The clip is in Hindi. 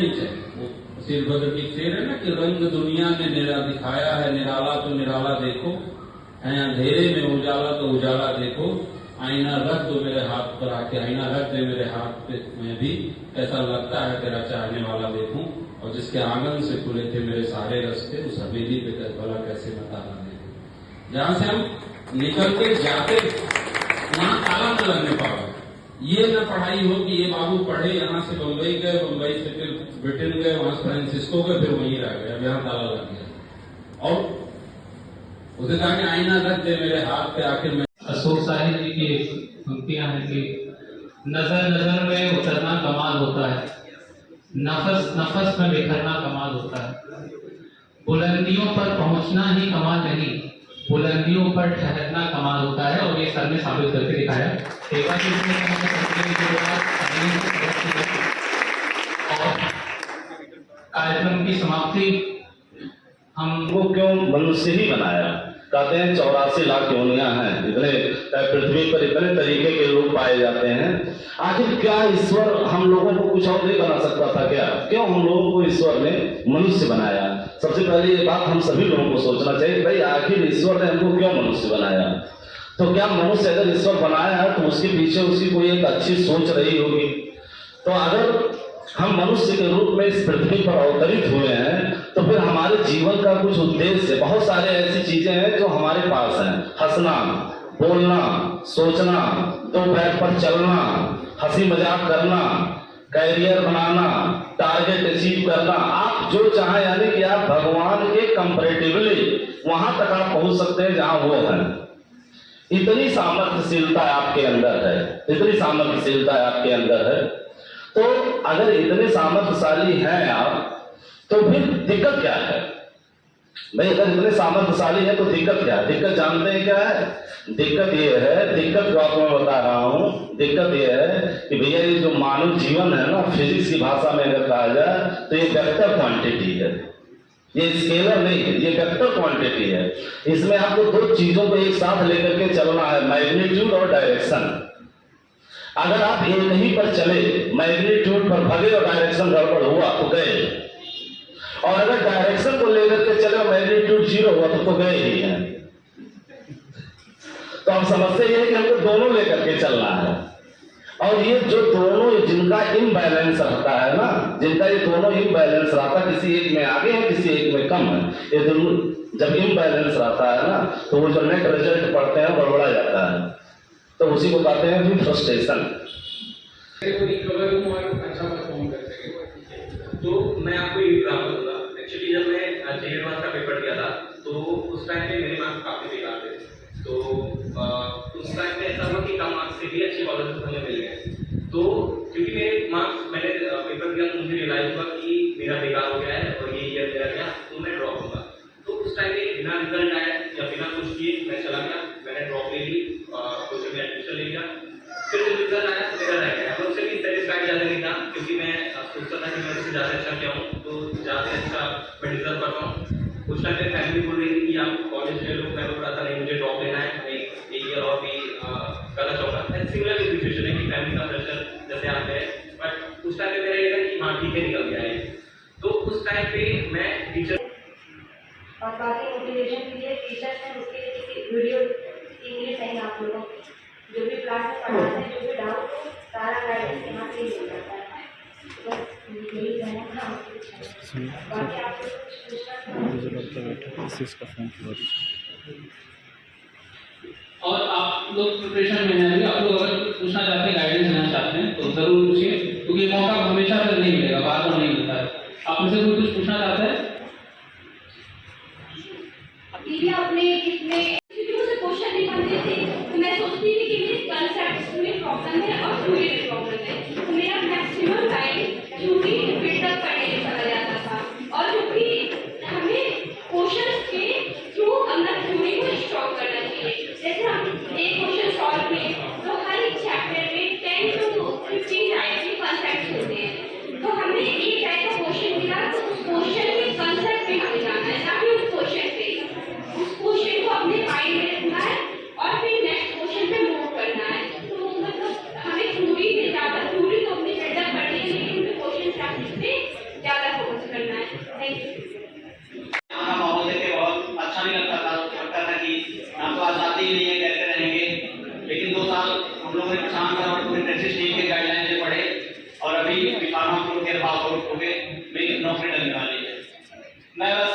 नहीं चाहिए। वो शीलभद्र की शेर है ना कि रंग दुनिया ने निरा दिखाया है, निराला तो निराला देखो, है अंधेरे में उजाला तो उजाला देखो, आईना रख दो मेरे हाथ पर आके, आईना रख दे मेरे हाथ पे में भी, कैसा लगता है तेरा चाहने वाला देखूं, और जिसके आंगन से खुले थे मेरे सारे रास्ते, उस हवेली पे भला कैसे मैं ताला देखूं। जहां से हम निकल के जाते वहां ताला न लगने पाओ। ये न पढ़ाई हो कि ये बाबू पढ़े, यहाँ से बम्बई गए, बम्बई से फिर ब्रिटेन गए, वहां फ्रांसिस्को गए, फिर वहीं रह गए, अब यहाँ ताला लग गया। और उसे कहा कि आईना रख दे मेरे हाथ पे, आखिर मैं अशोक साहिब जी की पंक्तियां हैं कि नजर नजर में उतरना कमाल होता है, नफस नफस में बिखरना कमाल होता है, बुलंदियों पर पहुंचना ही कमाल नहीं, बुलंदियों पर ठहरना कमाल होता है। और ये सर ने साबित करके दिखाया। सेवा की और कार्यक्रम की समाप्ति हमको क्यों मनुष्य ही बनाया। कहते हैं 84 लाख योनियां हैं, इतने पृथ्वी पर इतने तरीके के लोग पाए जाते हैं। आखिर क्या ईश्वर हम लोगों को कुछ और नहीं बना सकता था क्या? क्यों हम लोगों को ईश्वर ने मनुष्य बनाया? सबसे पहले ये बात हम सभी लोगों को सोचना चाहिए, भाई आखिर ईश्वर ने हमको क्यों मनुष्य बनाया? तो क्या मनुष्य अगर ईश्वर बनाया है तो उसके पीछे उसकी कोई एक अच्छी सोच रही होगी। तो अगर हम मनुष्य के रूप में इस पृथ्वी पर अवतरित हुए हैं तो फिर हमारे जीवन का कुछ उद्देश्य, बहुत सारे ऐसी चीजें हैं जो हमारे पास हैं। हंसना, बोलना, सोचना, दो पैर पर चलना, हंसी मजाक करना, कैरियर बनाना, टारगेट अचीव करना, आप जो चाहें, यानी कि आप भगवान के कंपैरेटिवली वहां तक आप पहुंच सकते हैं जहां वो है। इतनी सामर्थ्यशीलता आपके अंदर है, इतनी सामर्थ्यशीलता आपके अंदर है। तो अगर इतने सामर्थ्यशाली हैं आप, तो फिर दिक्कत क्या है भाई? अगर इतने सामर्थ्यशाली है तो दिक्कत क्या है? दिक्कत जानते हैं क्या है? दिक्कत ये है, दिक्कत जो आपको मैं बता रहा हूं, दिक्कत ये है कि भैया ये जो मानव जीवन है ना, फिजिक्स की भाषा में अगर कहा जाए तो ये वेक्टर क्वांटिटी है, ये स्केलर नहीं है, ये वेक्टर क्वांटिटी है। इसमें आपको दो चीजों को एक साथ लेकर के चलना है, मैग्नीट्यूड और डायरेक्शन। अगर आप एक ही पर चले, मैग्नीट्यूड पर भगे और डायरेक्शन गड़बड़ हुआ तो गए, और अगर डायरेक्शन को लेकर के चले और मैग्नीट्यूड 0 हुआ तो गए ही हैं। तो हम समझते हैं कि हमको दोनों लेकर के चलना है। और ये जो दोनों, जिनका इम्बैलेंस रहता है ना, जिनका ये दोनों इम्बैलेंस रहता है, किसी एक में आगे है, किसी एक में कम है, ये दोनों जब इम्बैलेंस रहता है ना, तो वो जो नेट रिजल्ट पढ़ते हैं गड़बड़ा जाता है, तो उसी को कहते हैं फिर फ्रस्ट्रेशन। तो मैं आपको एक एग्जाम्पल दूंगा। एक्चुअली जब मैं जेईई एडवांस का पेपर दिया था तो उस टाइम पे मेरे मार्क्स काफी बेकार थे। तो उस टाइम पे ऐसा हुआ कि कम मार्क्स से भी अच्छे कॉलेज मुझे मिल गए। तो क्योंकि मेरे मार्क्स, मैंने पेपर दिया तो मुझे रियलाइज हुआ कि मेरा बेकार हो गया है और ये ईयर मेरा गया, तो मैं ड्रॉप होगा। तो उस टाइम पे बिना रिजल्ट आया या बिना कुछ किए मैं चला गया, मैंने ड्रॉप ले ली, कोचिंग में एडमिशन ले लिया। फिर जब रिजल्ट आया तो मेरा रह गया, उससे भी सेटिस्फाइड ज़्यादा नहीं था, क्योंकि मैं सोचता था कि मैं उससे ज़्यादा अच्छा क्या हूँ, तो ज़्यादा अच्छा मैं डिजर्व करता हूँ। उस टाइम पे फैमिली बोल रही थी कि आप कॉलेज ले लो, मैं बोल रहा था नहीं मुझे ड्रॉप लेना है, मैं एक ईयर और भी करना चाहूँगा। सिमिलर सिचुएशन है कि फैमिली का प्रेशर जैसे आप है, बट उस टाइम पे मेरा ये था कि हाँ ठीक है निकल गया है। तो उस टाइम पे मैं टीचर और बाकी मोटिवेशन के लिए टीचर्स हैं, उसके लिए किसी वीडियो इंग्लिश है आप लोगों को जो भी क्लास में पढ़ाते हैं, जो भी डाउट हो सारा गाइडेंस यहाँ से ही हो जाता है। बस यही कहना था। बाकी आप लोग कुछ और आप लोग प्रिपरेशन में हैं, आप लोग अगर पूछना चाहते हैं, गाइडेंस लेना चाहते हैं तो जरूर पूछिए, क्योंकि मौका हमेशा नहीं मिलेगा, बार बार नहीं मिलता है। आप मुझसे कोई कुछ पूछना चाहते हैं? आपने कितने क्वेश्चन नहीं बनते थे तो मैं सोचती थी कि मेरे कंसेप्ट में प्रॉब्लम है और थ्योरी में प्रॉब्लम है, तो मेरा मैक्सिमम टाइम थ्योरी बिल्डअप करने में चला जाता था। और क्योंकि हमें क्वेश्चन के थ्रू अपना थ्योरी को स्ट्रॉन्ग करना चाहिए। जैसे हम एक क्वेश्चन सॉल्व किए तो हर एक चैप्टर में 10 to 15 टाइप के कंसेप्ट होते हैं, तो हमें एक टाइप का क्वेश्चन मिला तो उस क्वेश्चन के भाई नौकरी डलने वाली है। मैं बस